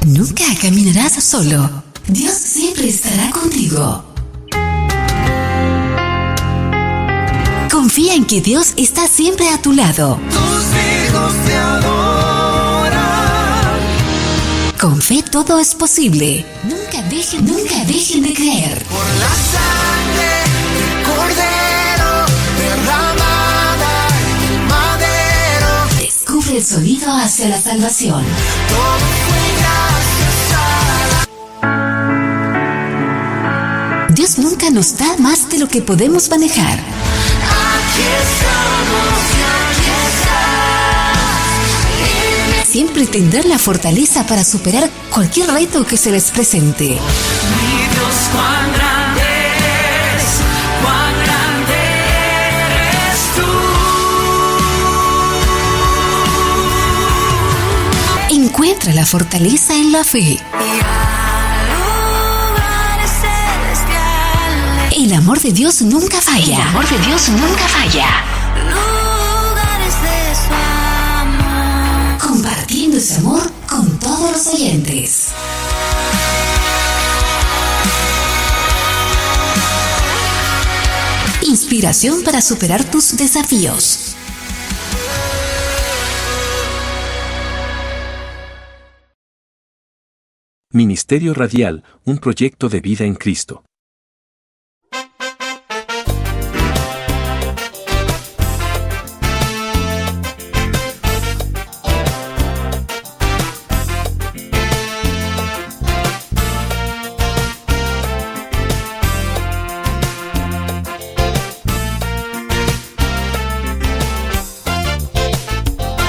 Nunca caminarás solo. Dios siempre estará contigo. Confía en que Dios está siempre a tu lado. Tus hijos te adoran. Con fe todo es posible. Nunca dejen de creer. Por la sangre del Cordero derramada en el madero. Descubre el sonido hacia la salvación. Todo fue gracias a Dios nunca nos da más de lo que podemos manejar. Aquí estamos y aquí estás. Siempre tendrán la fortaleza para superar cualquier reto que se les presente. Mi Dios, cuán grande eres tú. Encuentra la fortaleza en la fe. El amor de Dios nunca falla. El amor de Dios nunca falla. Lugares de su amor. Compartiendo ese amor con todos los oyentes. Inspiración para superar tus desafíos. Ministerio Radial, un proyecto de vida en Cristo.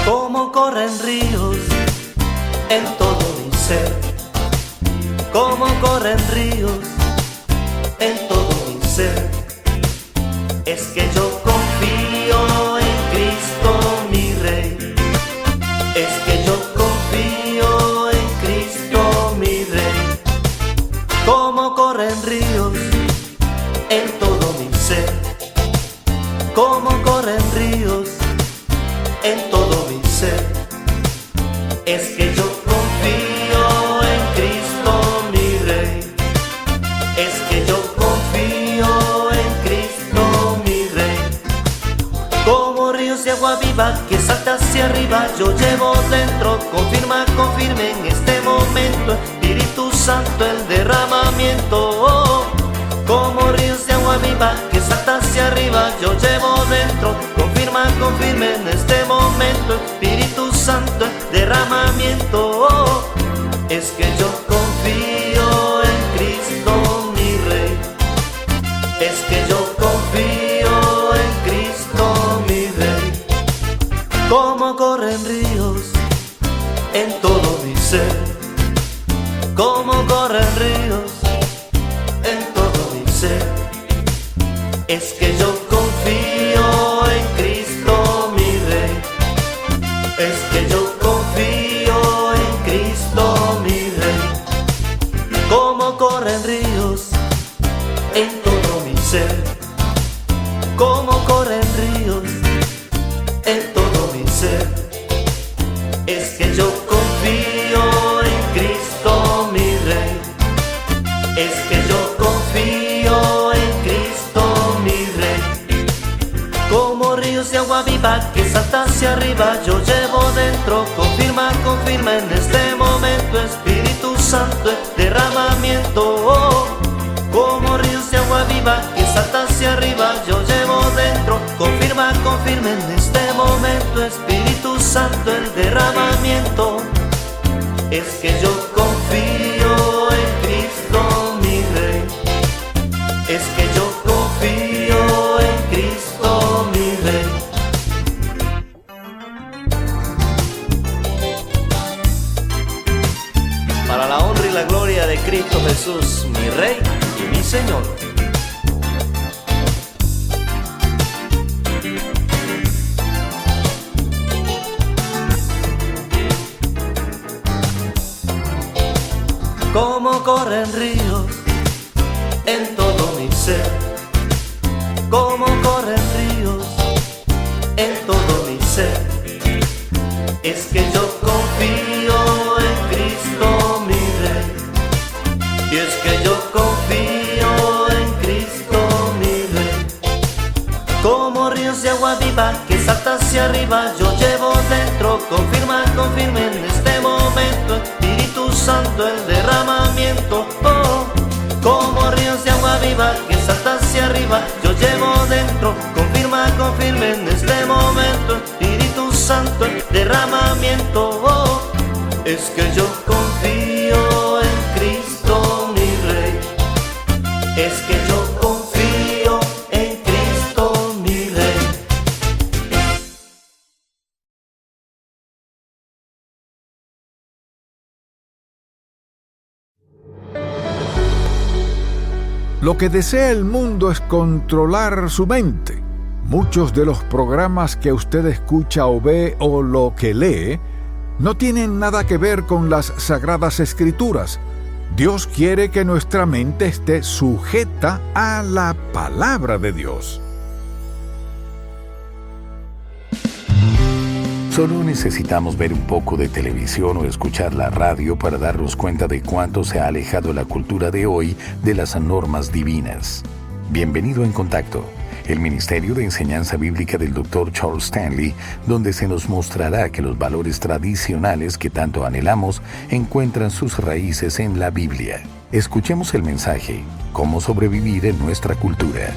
Como corren ríos en todo mi ser, como corren ríos en todo mi ser. Es que yo confío en Cristo mi Rey. Es que yo confío en Cristo mi Rey. Como corren ríos en todo mi ser, como corren ríos en todo mi ser. Es que yo confío en Cristo mi Rey. Es que yo confío en Cristo mi Rey. Como ríos de agua viva que salta hacia arriba, yo llevo dentro, confirma en este momento, Espíritu Santo, el derramamiento. Como ríos de agua viva que salta hacia arriba, yo llevo dentro, confirma en este momento, Espíritu Santo, el derramamiento. Es que yo confío en Cristo mi Rey. Es que yo confío en Cristo mi Rey. Como corren ríos en todo mi ser, como corren ríos en todo mi ser. Es que yo confío en Cristo mi Rey. Es que yo confío en Cristo mi Rey. Como corren ríos en todo mi ser, como corren ríos en todo mi ser. Es que yo confío en Cristo mi Rey. Es que yo confío en Cristo mi Rey. Como ríos de agua viva que salta hacia arriba, yo llevo dentro, confirma en este momento, Espíritu Santo, el derramamiento. Como ríos de agua viva que salta hacia arriba, yo llevo dentro, confirma en este momento, Espíritu Santo, el derramamiento. Es que yo confío en Cristo mi Rey. Es que yo confío en Cristo mi Rey. Para la honra y la gloria de Cristo Jesús, mi Rey y mi Señor. Como corren ríos en todo mi ser, como corren ríos en todo mi ser. Es que yo confío en Cristo mi Y es que yo confío en Cristo mi Rey. Como ríos de agua viva que salta hacia arriba, yo llevo dentro, confirma en este momento, Espíritu Santo, el derramamiento. Oh, como ríos de agua viva que salta hacia arriba, yo llevo dentro, confirma en este momento, Espíritu Santo, el derramamiento. Oh, es que yo confío en Cristo mi Rey. Es que yo confío en Cristo mi Rey. Lo que desea el mundo es controlar su mente. Muchos de los programas que usted escucha o ve o lo que lee no tienen nada que ver con las Sagradas Escrituras. Dios quiere que nuestra mente esté sujeta a la palabra de Dios. Solo necesitamos ver un poco de televisión o escuchar la radio para darnos cuenta de cuánto se ha alejado la cultura de hoy de las normas divinas. Bienvenido a En Contacto, el Ministerio de Enseñanza Bíblica del Dr. Charles Stanley, donde se nos mostrará que los valores tradicionales que tanto anhelamos encuentran sus raíces en la Biblia. Escuchemos el mensaje, Cómo sobrevivir en nuestra cultura.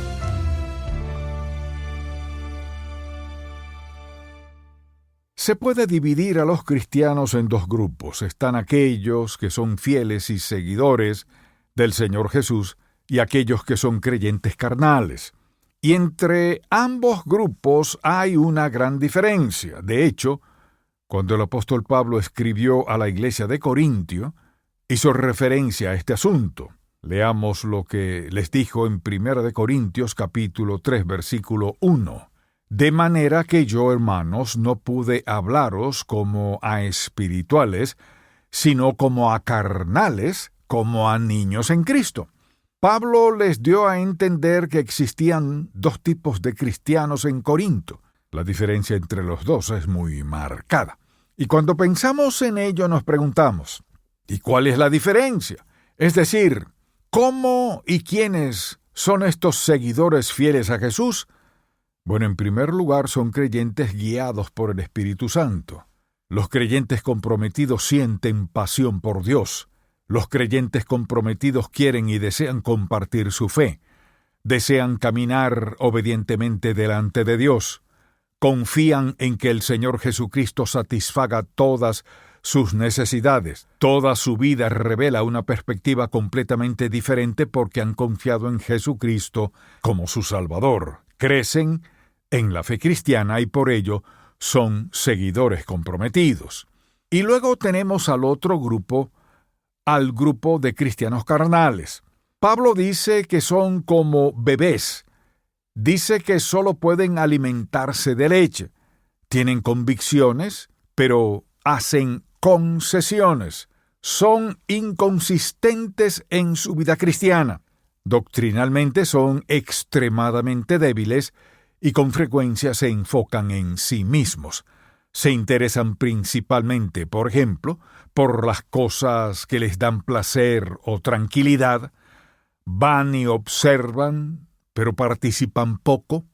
Se puede dividir a los cristianos en dos grupos. Están aquellos que son fieles y seguidores del Señor Jesús y aquellos que son creyentes carnales. Y entre ambos grupos hay una gran diferencia. De hecho, cuando el apóstol Pablo escribió a la iglesia de Corintio, hizo referencia a este asunto. Leamos lo que les dijo en 1 Corintios capítulo 3, versículo 1. De manera que yo, hermanos, no pude hablaros como a espirituales, sino como a carnales, como a niños en Cristo. Pablo les dio a entender que existían dos tipos de cristianos en Corinto. La diferencia entre los dos es muy marcada. Y cuando pensamos en ello nos preguntamos, ¿y cuál es la diferencia? Es decir, ¿cómo y quiénes son estos seguidores fieles a Jesús? Bueno, en primer lugar, son creyentes guiados por el Espíritu Santo. Los creyentes comprometidos sienten pasión por Dios. Los creyentes comprometidos quieren y desean compartir su fe. Desean caminar obedientemente delante de Dios. Confían en que el Señor Jesucristo satisfaga todas sus necesidades. Toda su vida revela una perspectiva completamente diferente porque han confiado en Jesucristo como su Salvador. Crecen en la fe cristiana y por ello son seguidores comprometidos. Y luego tenemos al otro grupo, al grupo de cristianos carnales. Pablo dice que son como bebés. Dice que solo pueden alimentarse de leche. Tienen convicciones, pero hacen concesiones. Son inconsistentes en su vida cristiana. Doctrinalmente son extremadamente débiles y con frecuencia se enfocan en sí mismos. Se interesan principalmente, por ejemplo, por las cosas que les dan placer o tranquilidad. Van y observan, pero participan poco.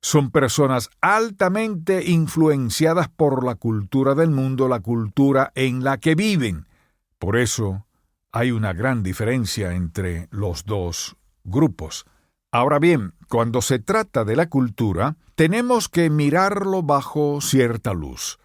Son personas altamente influenciadas por la cultura del mundo, la cultura en la que viven. Por eso hay una gran diferencia entre los dos grupos. Ahora bien, cuando se trata de la cultura, tenemos que mirarlo bajo cierta luz.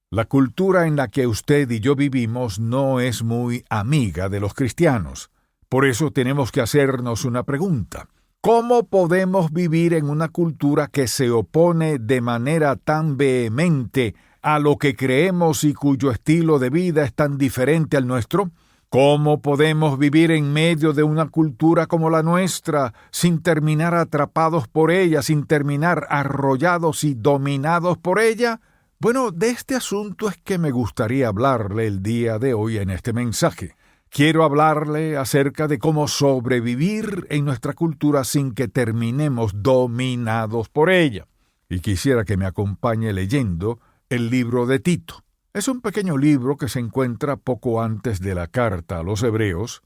La cultura en la que usted y yo vivimos no es muy amiga de los cristianos. Por eso tenemos que hacernos una pregunta. ¿Cómo podemos vivir en una cultura que se opone de manera tan vehemente a lo que creemos y cuyo estilo de vida es tan diferente al nuestro? ¿Cómo podemos vivir en medio de una cultura como la nuestra, sin terminar atrapados por ella, sin terminar arrollados y dominados por ella? Bueno, de este asunto es que me gustaría hablarle el día de hoy en este mensaje. Quiero hablarle acerca de cómo sobrevivir en nuestra cultura sin que terminemos dominados por ella. Y quisiera que me acompañe leyendo el libro de Tito. Es un pequeño libro que se encuentra poco antes de la carta a los Hebreos,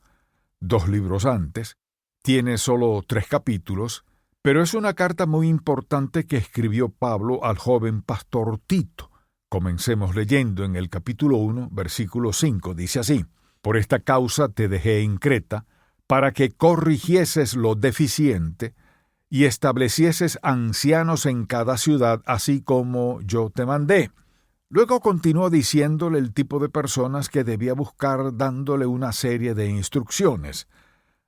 2 libros antes. Tiene solo 3 capítulos, pero es una carta muy importante que escribió Pablo al joven pastor Tito. Comencemos leyendo en el capítulo 1, versículo 5. Dice así: Por esta causa te dejé en Creta, para que corrigieses lo deficiente y establecieses ancianos en cada ciudad, así como yo te mandé. Luego continuó diciéndole el tipo de personas que debía buscar, dándole una serie de instrucciones.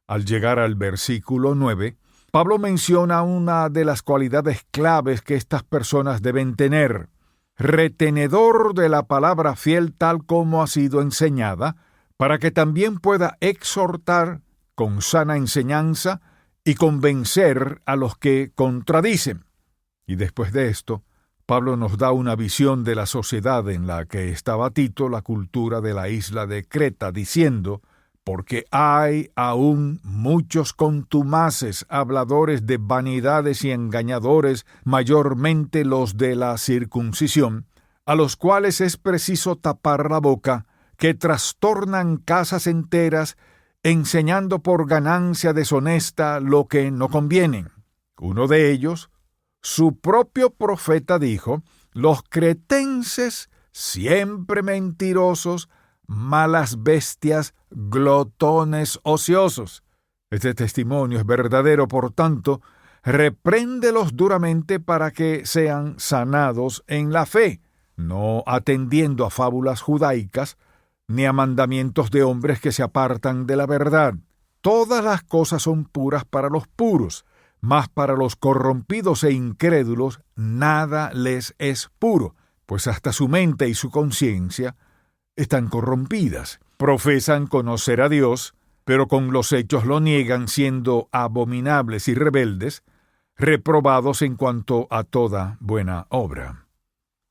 Al llegar al versículo 9, Pablo menciona una de las cualidades claves que estas personas deben tener: retenedor de la palabra fiel tal como ha sido enseñada, para que también pueda exhortar con sana enseñanza y convencer a los que contradicen. Y después de esto, Pablo nos da una visión de la sociedad en la que estaba Tito, la cultura de la isla de Creta, diciendo: porque hay aún muchos contumaces, habladores de vanidades y engañadores, mayormente los de la circuncisión, a los cuales es preciso tapar la boca, que trastornan casas enteras, enseñando por ganancia deshonesta lo que no convienen. Uno de ellos, su propio profeta, dijo: los cretenses, siempre mentirosos, malas bestias, glotones ociosos. Este testimonio es verdadero, por tanto, repréndelos duramente para que sean sanados en la fe, no atendiendo a fábulas judaicas, ni a mandamientos de hombres que se apartan de la verdad. Todas las cosas son puras para los puros, mas para los corrompidos e incrédulos nada les es puro, pues hasta su mente y su conciencia están corrompidas. Profesan conocer a Dios, pero con los hechos lo niegan, siendo abominables y rebeldes, reprobados en cuanto a toda buena obra.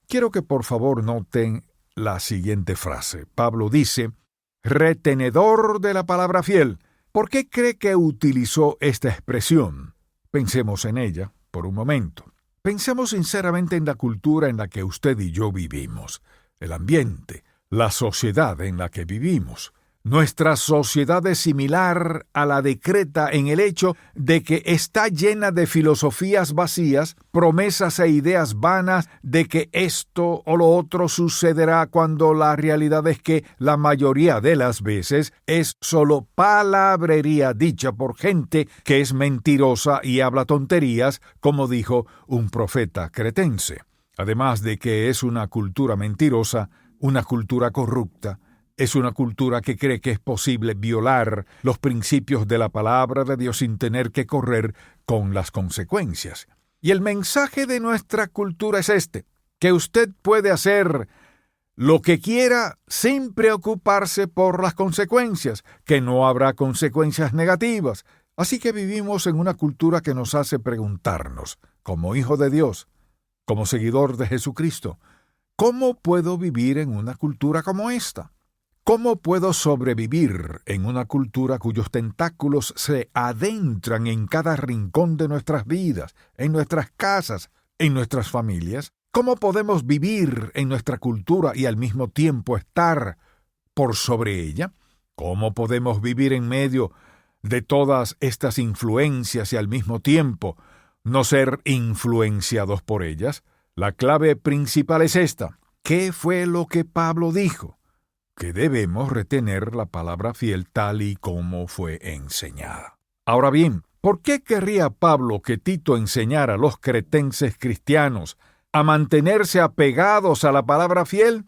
Quiero que por favor noten la siguiente frase. Pablo dice: retenedor de la palabra fiel. ¿Por qué cree que utilizó esta expresión? Pensemos en ella por un momento. Pensemos sinceramente en la cultura en la que usted y yo vivimos, el ambiente, la sociedad en la que vivimos. Nuestra sociedad es similar a la de Creta en el hecho de que está llena de filosofías vacías, promesas e ideas vanas de que esto o lo otro sucederá, cuando la realidad es que la mayoría de las veces es solo palabrería dicha por gente que es mentirosa y habla tonterías, como dijo un profeta cretense. Además de que es una cultura mentirosa, una cultura corrupta, es una cultura que cree que es posible violar los principios de la palabra de Dios sin tener que correr con las consecuencias. Y el mensaje de nuestra cultura es este: que usted puede hacer lo que quiera sin preocuparse por las consecuencias, que no habrá consecuencias negativas. Así que vivimos en una cultura que nos hace preguntarnos, como hijo de Dios, como seguidor de Jesucristo, ¿cómo puedo vivir en una cultura como esta? ¿Cómo puedo sobrevivir en una cultura cuyos tentáculos se adentran en cada rincón de nuestras vidas, en nuestras casas, en nuestras familias? ¿Cómo podemos vivir en nuestra cultura y al mismo tiempo estar por sobre ella? ¿Cómo podemos vivir en medio de todas estas influencias y al mismo tiempo no ser influenciados por ellas? La clave principal es esta: ¿qué fue lo que Pablo dijo? Que debemos retener la palabra fiel tal y como fue enseñada. Ahora bien, ¿por qué querría Pablo que Tito enseñara a los cretenses cristianos a mantenerse apegados a la palabra fiel?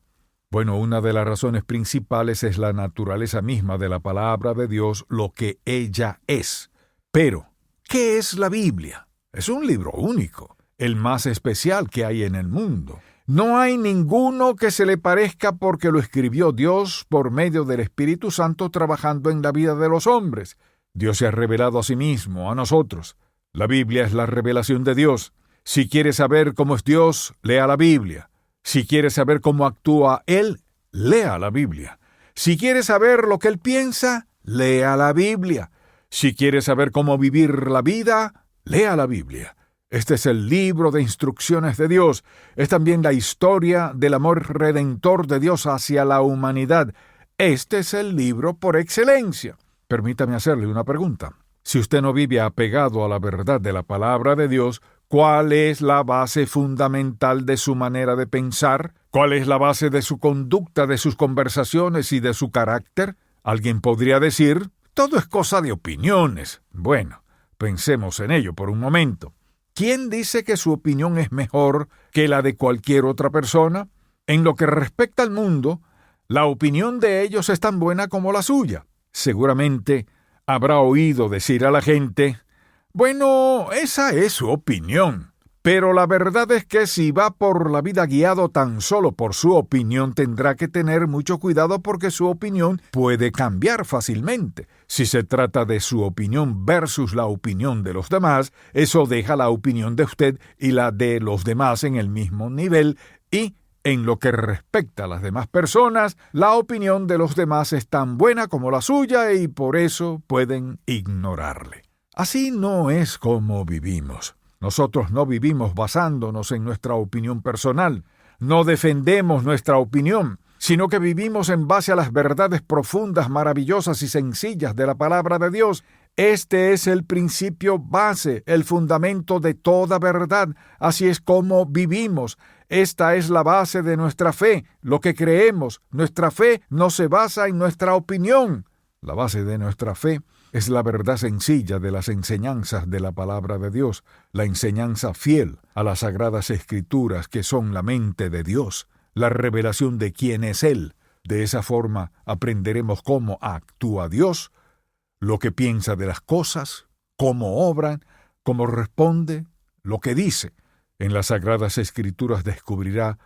Bueno, una de las razones principales es la naturaleza misma de la palabra de Dios, lo que ella es. Pero, ¿qué es la Biblia? Es un libro único, el más especial que hay en el mundo. No hay ninguno que se le parezca, porque lo escribió Dios por medio del Espíritu Santo trabajando en la vida de los hombres. Dios se ha revelado a sí mismo, a nosotros. La Biblia es la revelación de Dios. Si quiere saber cómo es Dios, lea la Biblia. Si quiere saber cómo actúa Él, lea la Biblia. Si quiere saber lo que Él piensa, lea la Biblia. Si quiere saber cómo vivir la vida, lea la Biblia. Este es el libro de instrucciones de Dios. Es también la historia del amor redentor de Dios hacia la humanidad. Este es el libro por excelencia. Permítame hacerle una pregunta. Si usted no vive apegado a la verdad de la palabra de Dios, ¿cuál es la base fundamental de su manera de pensar? ¿Cuál es la base de su conducta, de sus conversaciones y de su carácter? Alguien podría decir, todo es cosa de opiniones. Bueno, pensemos en ello por un momento. ¿Quién dice que su opinión es mejor que la de cualquier otra persona? En lo que respecta al mundo, la opinión de ellos es tan buena como la suya. Seguramente habrá oído decir a la gente, bueno, esa es su opinión. Pero la verdad es que si va por la vida guiado tan solo por su opinión, tendrá que tener mucho cuidado porque su opinión puede cambiar fácilmente. Si se trata de su opinión versus la opinión de los demás, eso deja la opinión de usted y la de los demás en el mismo nivel y, en lo que respecta a las demás personas, la opinión de los demás es tan buena como la suya y por eso pueden ignorarle. Así no es como vivimos. Nosotros no vivimos basándonos en nuestra opinión personal, no defendemos nuestra opinión, sino que vivimos en base a las verdades profundas, maravillosas y sencillas de la palabra de Dios. Este es el principio base, el fundamento de toda verdad. Así es como vivimos. Esta es la base de nuestra fe, lo que creemos. Nuestra fe no se basa en nuestra opinión. La base de nuestra fe es la verdad sencilla de las enseñanzas de la palabra de Dios, la enseñanza fiel a las sagradas escrituras que son la mente de Dios, la revelación de quién es Él. De esa forma aprenderemos cómo actúa Dios, lo que piensa de las cosas, cómo obran, cómo responde, lo que dice. En las sagradas escrituras descubrirá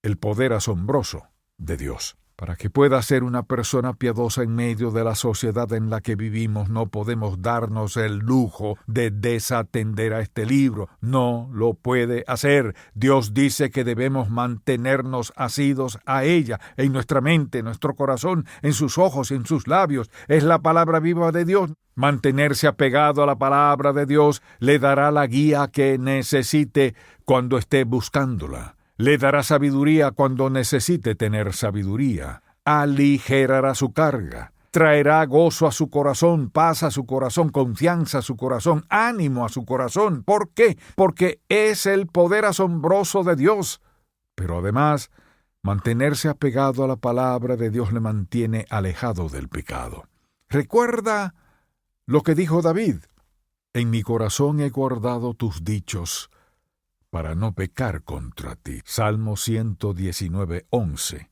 el poder asombroso de Dios. Para que pueda ser una persona piadosa en medio de la sociedad en la que vivimos, no podemos darnos el lujo de desatender a este libro. No lo puede hacer. Dios dice que debemos mantenernos asidos a ella, en nuestra mente, en nuestro corazón, en sus ojos, en sus labios. Es la palabra viva de Dios. Mantenerse apegado a la palabra de Dios le dará la guía que necesite cuando esté buscándola. Le dará sabiduría cuando necesite tener sabiduría. Aligerará su carga. Traerá gozo a su corazón, paz a su corazón, confianza a su corazón, ánimo a su corazón. ¿Por qué? Porque es el poder asombroso de Dios. Pero además, mantenerse apegado a la palabra de Dios le mantiene alejado del pecado. Recuerda lo que dijo David. En mi corazón he guardado tus dichos para no pecar contra ti. Salmo 119:11.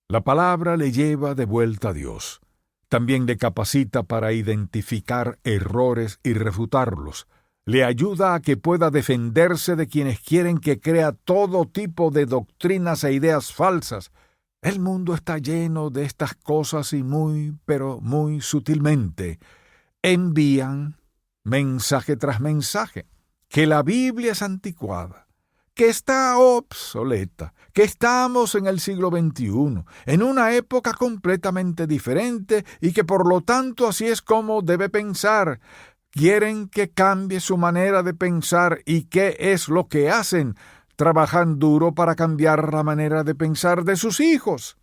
La palabra le lleva de vuelta a Dios. También le capacita para identificar errores y refutarlos. Le ayuda a que pueda defenderse de quienes quieren que crea todo tipo de doctrinas e ideas falsas. El mundo está lleno de estas cosas y pero muy sutilmente envían mensaje tras mensaje. Que la Biblia es anticuada, que está obsoleta, que estamos en el siglo XXI, en una época completamente diferente y que por lo tanto así es como debe pensar. Quieren que cambie su manera de pensar y ¿qué es lo que hacen? Trabajan duro para cambiar la manera de pensar de sus hijos.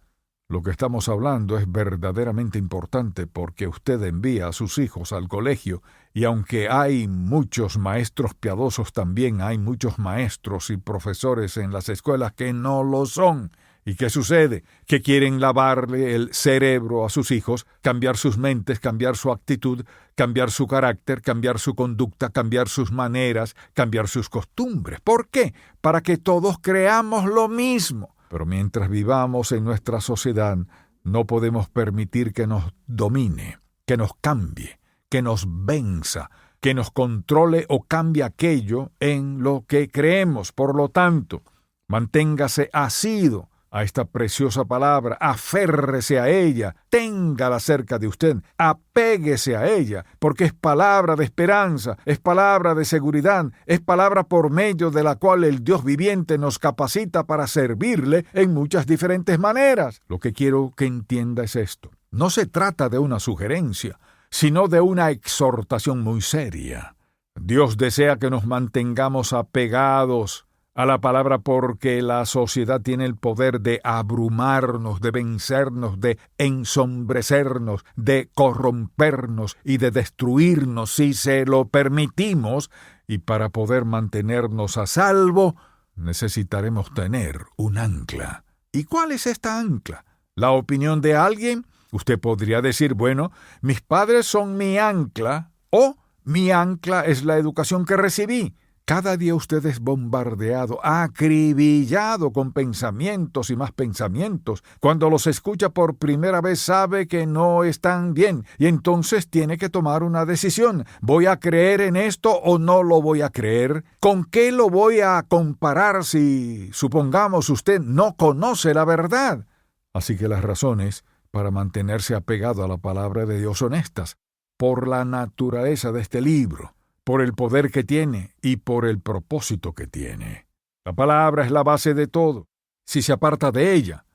Lo que estamos hablando es verdaderamente importante porque usted envía a sus hijos al colegio y aunque hay muchos maestros piadosos, también hay muchos maestros y profesores en las escuelas que no lo son. ¿Y qué sucede? Que quieren lavarle el cerebro a sus hijos, cambiar sus mentes, cambiar su actitud, cambiar su carácter, cambiar su conducta, cambiar sus maneras, cambiar sus costumbres. ¿Por qué? Para que todos creamos lo mismo. Pero mientras vivamos en nuestra sociedad, no podemos permitir que nos domine, que nos cambie, que nos venza, que nos controle o cambie aquello en lo que creemos. Por lo tanto, manténgase asido a esta preciosa palabra, aférrese a ella, téngala cerca de usted, apéguese a ella, porque es palabra de esperanza, es palabra de seguridad, es palabra por medio de la cual el Dios viviente nos capacita para servirle en muchas diferentes maneras. Lo que quiero que entienda es esto. No se trata de una sugerencia, sino de una exhortación muy seria. Dios desea que nos mantengamos apegados a la palabra porque la sociedad tiene el poder de abrumarnos, de vencernos, de ensombrecernos, de corrompernos y de destruirnos si se lo permitimos, y para poder mantenernos a salvo necesitaremos tener un ancla. ¿Y cuál es esta ancla? ¿La opinión de alguien? Usted podría decir, bueno, mis padres son mi ancla, o mi ancla es la educación que recibí. Cada día usted es bombardeado, acribillado con pensamientos y más pensamientos. Cuando los escucha por primera vez sabe que no están bien y entonces tiene que tomar una decisión. ¿Voy a creer en esto o no lo voy a creer? ¿Con qué lo voy a comparar si, supongamos, usted no conoce la verdad? Así que las razones para mantenerse apegado a la palabra de Dios son estas: por la naturaleza de este libro, por el poder que tiene y por el propósito que tiene. La palabra es la base de todo. Si se aparta de ella,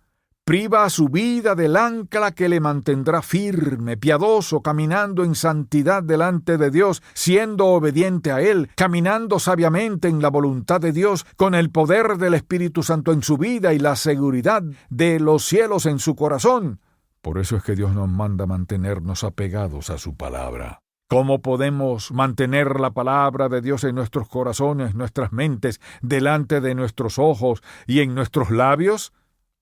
priva a su vida del ancla que le mantendrá firme, piadoso, caminando en santidad delante de Dios, siendo obediente a Él, caminando sabiamente en la voluntad de Dios, con el poder del Espíritu Santo en su vida y la seguridad de los cielos en su corazón. Por eso es que Dios nos manda mantenernos apegados a su palabra. ¿Cómo podemos mantener la palabra de Dios en nuestros corazones, nuestras mentes, delante de nuestros ojos y en nuestros labios?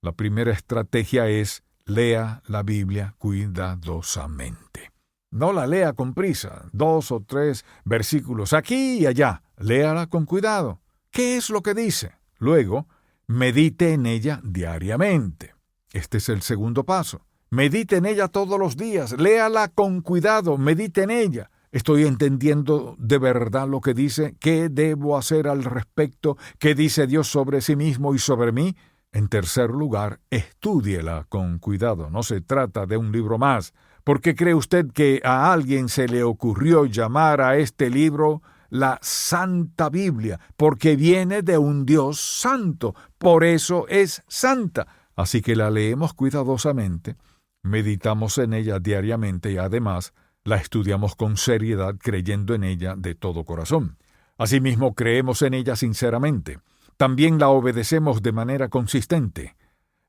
La primera estrategia es: lea la Biblia cuidadosamente. No la lea con prisa, 2 o 3 versículos aquí y allá. Léala con cuidado. ¿Qué es lo que dice? Luego, medite en ella diariamente. Este es el segundo paso. Medite en ella todos los días, léala con cuidado, medite en ella. ¿Estoy entendiendo de verdad lo que dice? ¿Qué debo hacer al respecto? ¿Qué dice Dios sobre sí mismo y sobre mí? En tercer lugar, estúdiela con cuidado. No se trata de un libro más. ¿Por qué cree usted que a alguien se le ocurrió llamar a este libro la Santa Biblia? Porque viene de un Dios santo. Por eso es santa. Así que la leemos cuidadosamente, meditamos en ella diariamente y además la estudiamos con seriedad, creyendo en ella de todo corazón. Asimismo, creemos en ella sinceramente. También la obedecemos de manera consistente.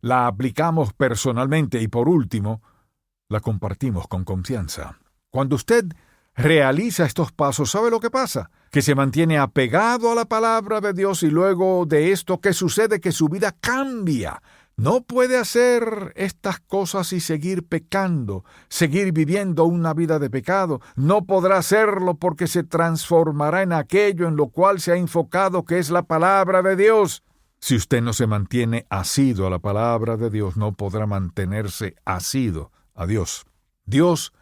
La aplicamos personalmente y, por último, la compartimos con confianza. Cuando usted realiza estos pasos, ¿sabe lo que pasa? Que se mantiene apegado a la palabra de Dios y luego de esto, ¿qué sucede? Que su vida cambia. No puede hacer estas cosas y seguir pecando, seguir viviendo una vida de pecado. No podrá hacerlo porque se transformará en aquello en lo cual se ha enfocado, que es la palabra de Dios. Si usted no se mantiene asido a la palabra de Dios, no podrá mantenerse asido a Dios. Dios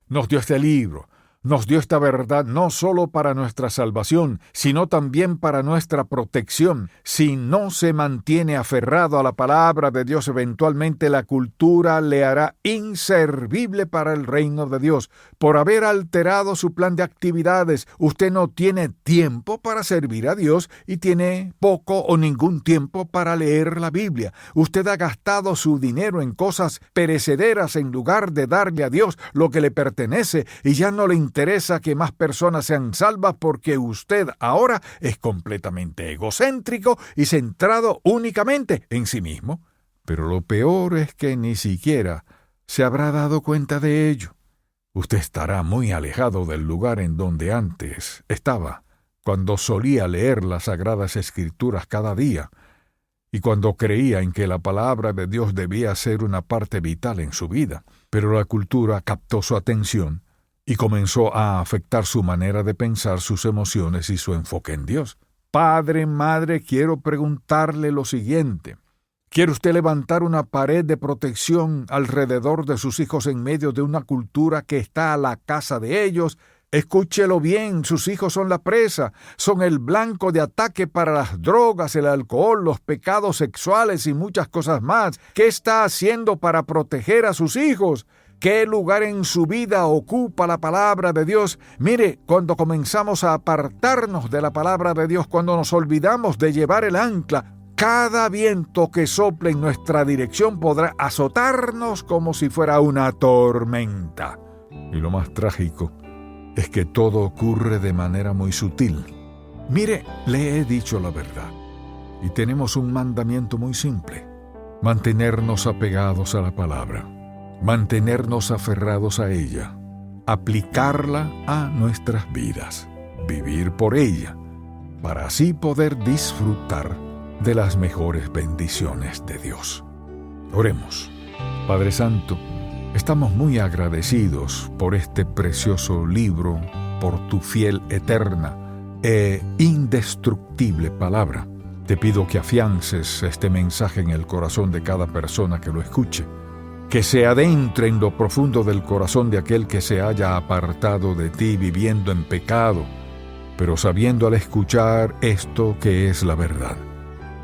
nos dio este libro, nos dio esta verdad no solo para nuestra salvación, sino también para nuestra protección. Si no se mantiene aferrado a la palabra de Dios, eventualmente la cultura le hará inservible para el reino de Dios. Por haber alterado su plan de actividades, usted no tiene tiempo para servir a Dios y tiene poco o ningún tiempo para leer la Biblia. Usted ha gastado su dinero en cosas perecederas en lugar de darle a Dios lo que le pertenece, y ya no le interesa que más personas sean salvas porque usted ahora es completamente egocéntrico y centrado únicamente en sí mismo. Pero lo peor es que ni siquiera se habrá dado cuenta de ello. Usted estará muy alejado del lugar en donde antes estaba, cuando solía leer las Sagradas Escrituras cada día y cuando creía en que la palabra de Dios debía ser una parte vital en su vida. Pero la cultura captó su atención y comenzó a afectar su manera de pensar, sus emociones y su enfoque en Dios. Padre, madre, quiero preguntarle lo siguiente. ¿Quiere usted levantar una pared de protección alrededor de sus hijos en medio de una cultura que está a la caza de ellos? Escúchelo bien, sus hijos son la presa, son el blanco de ataque para las drogas, el alcohol, los pecados sexuales y muchas cosas más. ¿Qué está haciendo para proteger a sus hijos? ¿Qué lugar en su vida ocupa la palabra de Dios? Mire, cuando comenzamos a apartarnos de la palabra de Dios, cuando nos olvidamos de llevar el ancla, cada viento que sople en nuestra dirección podrá azotarnos como si fuera una tormenta. Y lo más trágico es que todo ocurre de manera muy sutil. Mire, le he dicho la verdad. y tenemos un mandamiento muy simple: mantenernos apegados a la palabra, mantenernos aferrados a ella, aplicarla a nuestras vidas, vivir por ella, para así poder disfrutar de las mejores bendiciones de Dios. Oremos. Padre Santo, estamos muy agradecidos por este precioso libro, por tu fiel, eterna e indestructible palabra. Te pido que afiances este mensaje en el corazón de cada persona que lo escuche, que se adentre en lo profundo del corazón de aquel que se haya apartado de ti viviendo en pecado, pero sabiendo al escuchar esto que es la verdad.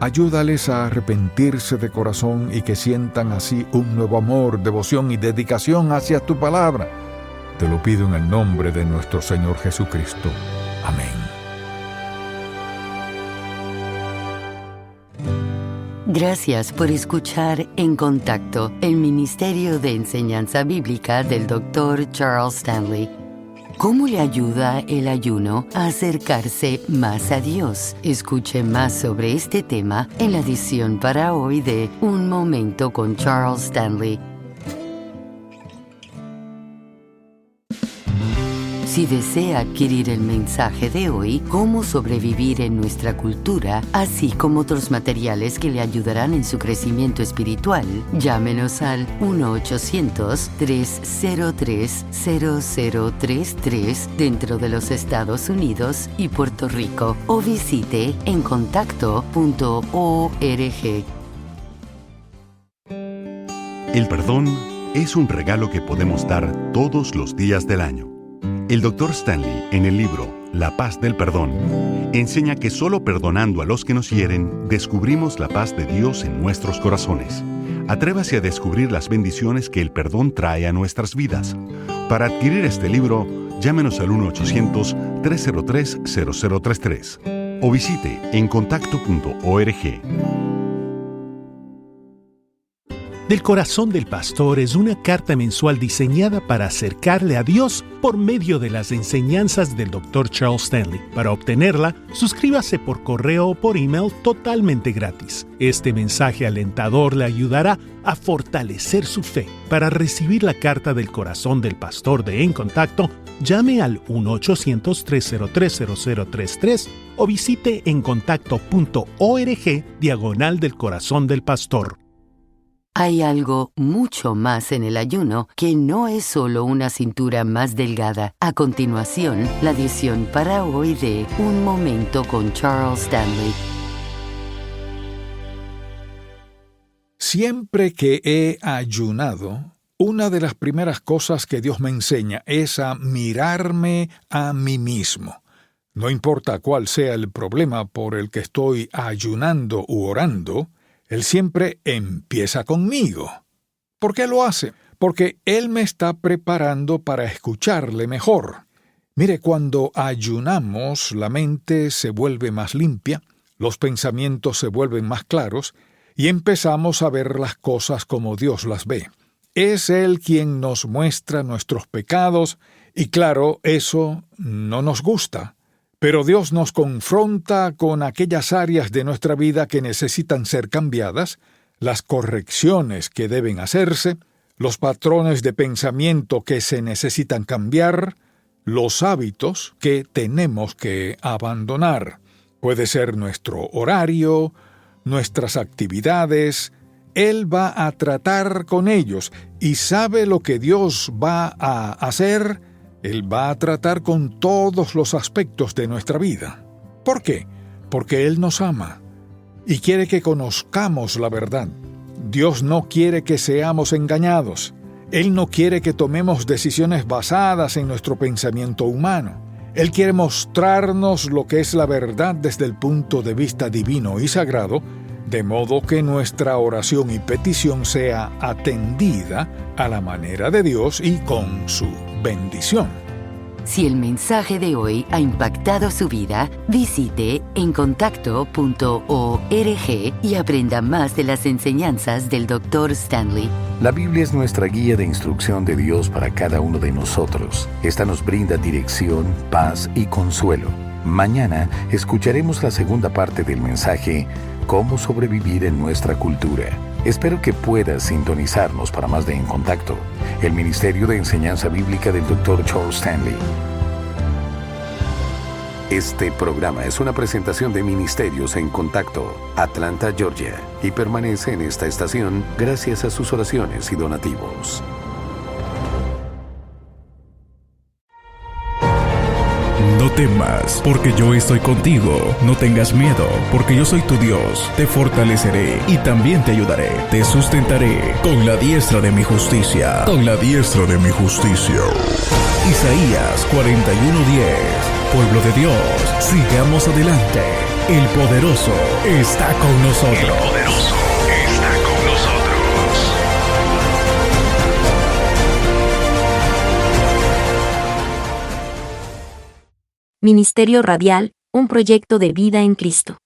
Ayúdales a arrepentirse de corazón y que sientan así un nuevo amor, devoción y dedicación hacia tu palabra. Te lo pido en el nombre de nuestro Señor Jesucristo. Amén. Gracias por escuchar En Contacto, el Ministerio de Enseñanza Bíblica del Dr. Charles Stanley. ¿Cómo le ayuda el ayuno a acercarse más a Dios? Escuche más sobre este tema en la edición para hoy de Un Momento con Charles Stanley. Si desea adquirir el mensaje de hoy, Cómo sobrevivir en nuestra cultura, así como otros materiales que le ayudarán en su crecimiento espiritual, llámenos al 1-800-303-0033 dentro de los Estados Unidos y Puerto Rico, o visite encontacto.org. El perdón es un regalo que podemos dar todos los días del año. El Dr. Stanley, en el libro La paz del perdón, enseña que solo perdonando a los que nos hieren, descubrimos la paz de Dios en nuestros corazones. Atrévase a descubrir las bendiciones que el perdón trae a nuestras vidas. Para adquirir este libro, llámenos al 1-800-303-0033 o visite encontacto.org. Del Corazón del Pastor es una carta mensual diseñada para acercarle a Dios por medio de las enseñanzas del Dr. Charles Stanley. Para obtenerla, suscríbase por correo o por email totalmente gratis. Este mensaje alentador le ayudará a fortalecer su fe. Para recibir la carta del Corazón del Pastor de En Contacto, llame al 1-800-303-0033 o visite encontacto.org/del Corazón del Pastor. Hay algo mucho más en el ayuno que no es solo una cintura más delgada. A continuación, la edición para hoy de Un Momento con Charles Stanley. Siempre que he ayunado, una de las primeras cosas que Dios me enseña es a mirarme a mí mismo. No importa cuál sea el problema por el que estoy ayunando u orando, Él siempre empieza conmigo. ¿Por qué lo hace? Porque Él me está preparando para escucharle mejor. Mire, cuando ayunamos, la mente se vuelve más limpia, los pensamientos se vuelven más claros y empezamos a ver las cosas como Dios las ve. Es Él quien nos muestra nuestros pecados y claro, eso no nos gusta. Pero Dios nos confronta con aquellas áreas de nuestra vida que necesitan ser cambiadas, las correcciones que deben hacerse, los patrones de pensamiento que se necesitan cambiar, los hábitos que tenemos que abandonar. Puede ser nuestro horario, nuestras actividades. Él va a tratar con ellos y sabe lo que Dios va a hacer. Él va a tratar con todos los aspectos de nuestra vida. ¿Por qué? Porque Él nos ama y quiere que conozcamos la verdad. Dios no quiere que seamos engañados. Él no quiere que tomemos decisiones basadas en nuestro pensamiento humano. Él quiere mostrarnos lo que es la verdad desde el punto de vista divino y sagrado, de modo que nuestra oración y petición sea atendida a la manera de Dios y con su bendición. Si el mensaje de hoy ha impactado su vida, visite encontacto.org y aprenda más de las enseñanzas del Dr. Stanley. La Biblia es nuestra guía de instrucción de Dios para cada uno de nosotros. Esta nos brinda dirección, paz y consuelo. Mañana escucharemos la segunda parte del mensaje cómo sobrevivir en nuestra cultura. Espero que puedas sintonizarnos para más de En Contacto, el Ministerio de Enseñanza Bíblica del Dr. Charles Stanley. Este programa es una presentación de Ministerios en Contacto, Atlanta, Georgia, y permanece en esta estación gracias a sus oraciones y donativos. No temas, porque yo estoy contigo. No tengas miedo, porque yo soy tu Dios. Te fortaleceré y también te ayudaré. Te sustentaré con la diestra de mi justicia. Con la diestra de mi justicia. Isaías 41:10. Pueblo de Dios, sigamos adelante. El poderoso está con nosotros. El poderoso está con nosotros. Ministerio Radial, un proyecto de vida en Cristo.